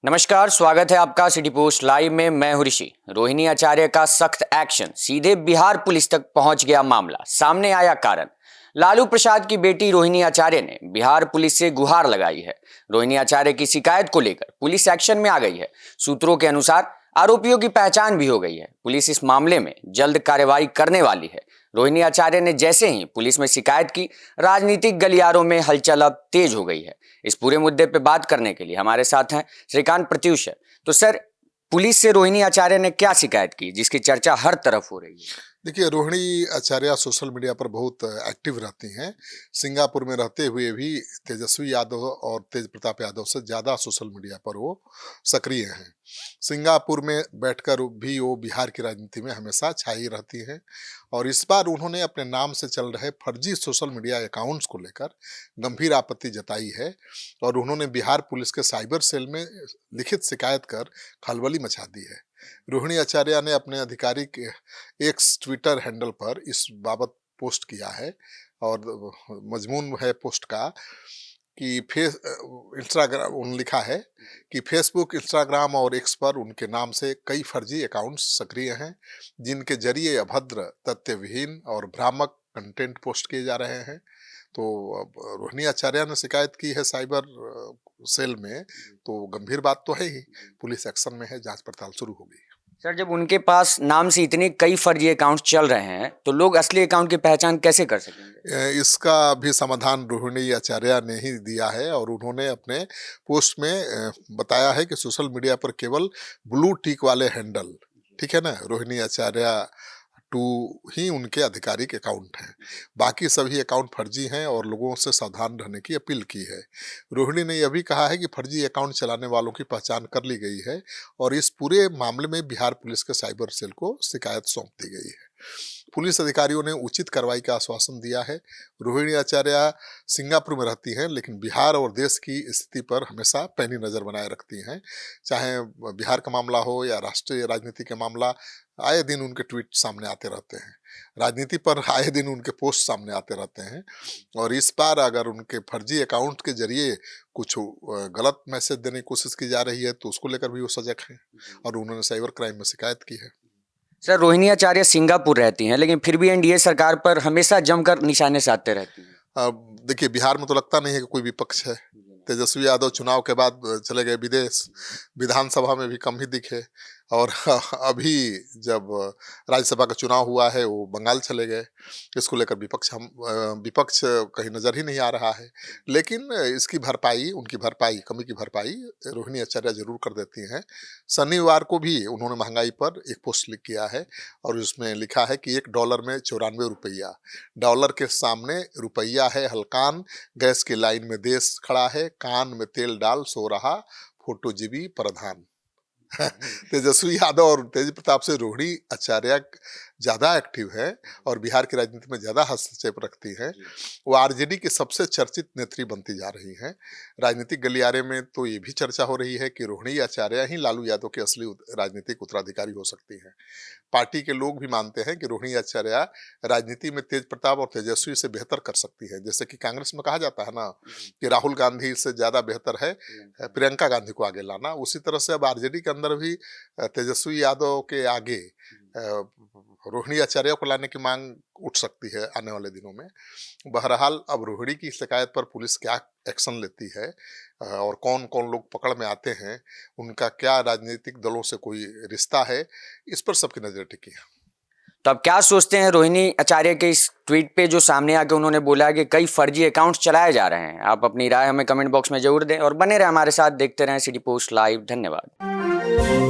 नमस्कार, स्वागत है आपका सिटी पोस्ट लाइव में। मैं हूं ऋषि। रोहिणी आचार्य का सख्त एक्शन, सीधे बिहार पुलिस तक पहुंच गया मामला। सामने आया कारण। लालू प्रसाद की बेटी रोहिणी आचार्य ने बिहार पुलिस से गुहार लगाई है। रोहिणी आचार्य की शिकायत को लेकर पुलिस एक्शन में आ गई है। सूत्रों के अनुसार आरोपियों की पहचान भी हो गई है। पुलिस इस मामले में जल्द कार्रवाई करने वाली है। रोहिणी आचार्य ने जैसे ही पुलिस में शिकायत की, राजनीतिक गलियारों में हलचल अब तेज हो गई है। इस पूरे मुद्दे पे बात करने के लिए हमारे साथ हैं श्रीकांत प्रत्युष। तो सर, पुलिस से रोहिणी आचार्य ने क्या शिकायत की जिसकी चर्चा हर तरफ हो रही है? देखिए, रोहिणी आचार्य सोशल मीडिया पर बहुत एक्टिव रहती हैं। सिंगापुर में रहते हुए भी तेजस्वी यादव और तेज प्रताप यादव से ज़्यादा सोशल मीडिया पर वो सक्रिय हैं। सिंगापुर में बैठकर भी वो बिहार की राजनीति में हमेशा छाई रहती हैं और इस बार उन्होंने अपने नाम से चल रहे फर्जी सोशल मीडिया अकाउंट्स को लेकर गंभीर आपत्ति जताई है और उन्होंने बिहार पुलिस के साइबर सेल में लिखित शिकायत कर खलबली मचा दी है। रोहिणी आचार्य ने अपने आधिकारिक एक्स ट्विटर हैंडल पर इस बाबत पोस्ट किया है और मजमून है पोस्ट का कि इंस्टाग्राम उन्होंने लिखा है कि फेसबुक, इंस्टाग्राम और एक्स पर उनके नाम से कई फर्जी अकाउंट्स सक्रिय हैं जिनके जरिए अभद्र, तथ्यविहीन और भ्रामक कंटेंट पोस्ट किए जा रहे हैं। तो रोहिणी आचार्य ने शिकायत की है साइबर सेल में, तो गंभीर बात तो है ही। पुलिस एक्शन में है, जांच पड़ताल शुरू हो गई। सर, जब उनके पास नाम से इतने कई फर्जी अकाउंट चल रहे हैं तो लोग असली अकाउंट की पहचान कैसे कर सकेंगे? इसका भी समाधान रोहिणी आचार्य ने ही दिया है और उन्होंने अपने पोस्ट में बताया है कि सोशल मीडिया पर केवल ब्लू टिक वाले हैंडल, ठीक है ना, रोहिणी आचार्य 2 ही उनके आधिकारिक अकाउंट हैं। बाकी सभी अकाउंट फर्जी हैं और लोगों से सावधान रहने की अपील की है। रोहिणी ने यह भी कहा है कि फर्जी अकाउंट चलाने वालों की पहचान कर ली गई है और इस पूरे मामले में बिहार पुलिस के साइबर सेल को शिकायत सौंप दी गई है। पुलिस अधिकारियों ने उचित कार्रवाई का आश्वासन दिया है। रोहिणी आचार्य सिंगापुर में रहती हैं लेकिन बिहार और देश की स्थिति पर हमेशा पैनी नज़र बनाए रखती हैं। चाहे बिहार का मामला हो या राष्ट्रीय राजनीति का मामला, आए दिन उनके ट्वीट सामने आते रहते हैं। राजनीति पर आए दिन उनके पोस्ट सामने आते रहते हैं और इस बार अगर उनके फर्जी अकाउंट के जरिए कुछ गलत मैसेज देने की कोशिश की जा रही है तो उसको लेकर भी वो सजग हैं और उन्होंने साइबर क्राइम में शिकायत की है। सर, रोहिणी आचार्य सिंगापुर रहती हैं लेकिन फिर भी एनडीए सरकार पर हमेशा जमकर निशाने साधते रहती हैं। देखिए, बिहार में तो लगता नहीं है कि कोई विपक्ष है। तेजस्वी यादव चुनाव के बाद चले गए विदेश, विधानसभा में भी कम ही दिखे और अभी जब राज्यसभा का चुनाव हुआ है वो बंगाल चले गए। इसको लेकर विपक्ष कहीं नज़र ही नहीं आ रहा है। लेकिन इसकी भरपाई, उनकी भरपाई, कमी की भरपाई रोहिणी आचार्य जरूर कर देती हैं। शनिवार को भी उन्होंने महंगाई पर एक पोस्ट किया है और उसमें लिखा है कि $1 में 94 रुपया। डॉलर के सामने रुपया है हलकान, गैस की लाइन में देश खड़ा है, कान में तेल डाल सो रहा फोटोजीबी प्रधान। तेजस्वी यादव और तेज प्रताप से रोहिणी आचार्य ज़्यादा एक्टिव है और बिहार की राजनीति में ज़्यादा हस्तक्षेप रखती हैं। वो आरजेडी की सबसे चर्चित नेत्री बनती जा रही हैं। राजनीतिक गलियारे में तो ये भी चर्चा हो रही है कि रोहिणी आचार्य ही लालू यादव के असली राजनीतिक उत्तराधिकारी हो सकती हैं। पार्टी के लोग भी मानते हैं कि रोहिणी आचार्य राजनीति में तेज प्रताप और तेजस्वी से बेहतर कर सकती है। जैसे कि कांग्रेस में कहा जाता है ना कि राहुल गांधी से ज़्यादा बेहतर है प्रियंका गांधी को आगे लाना, उसी तरह से अब आरजेडी के अंदर भी तेजस्वी यादव के आगे रोहिणी आचार्य को लाने की मांग उठ सकती है आने वाले दिनों में। बहरहाल अब रोहिणी की शिकायत पर पुलिस क्या एक्शन लेती है और कौन कौन लोग पकड़ में आते हैं, उनका क्या राजनीतिक दलों से कोई रिश्ता है, इस पर सबकी नजर टिकी है। तो अब क्या सोचते हैं रोहिणी आचार्य के इस ट्वीट पे जो सामने आके उन्होंने बोला कि कई फर्जी अकाउंट्स चलाए जा रहे हैं? आप अपनी राय हमें कमेंट बॉक्स में जरूर दें और बने रहे हमारे साथ, देखते रहें सिटी पोस्ट लाइव। धन्यवाद।